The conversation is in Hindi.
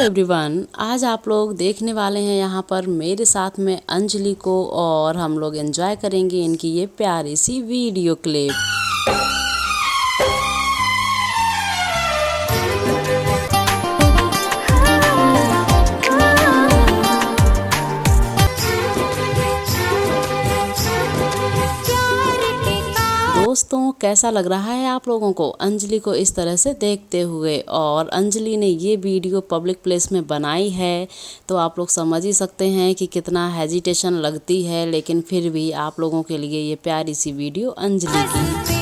एवरीवन, आज आप लोग देखने वाले हैं यहाँ पर मेरे साथ में अंजलि को और हम लोग एंजॉय करेंगे इनकी ये प्यारी सी वीडियो क्लिप। दोस्तों, कैसा लग रहा है आप लोगों को अंजलि को इस तरह से देखते हुए? और अंजलि ने ये वीडियो पब्लिक प्लेस में बनाई है तो आप लोग समझ ही सकते हैं कि कितना हेजिटेशन लगती है, लेकिन फिर भी आप लोगों के लिए ये प्यारी सी वीडियो अंजलि की।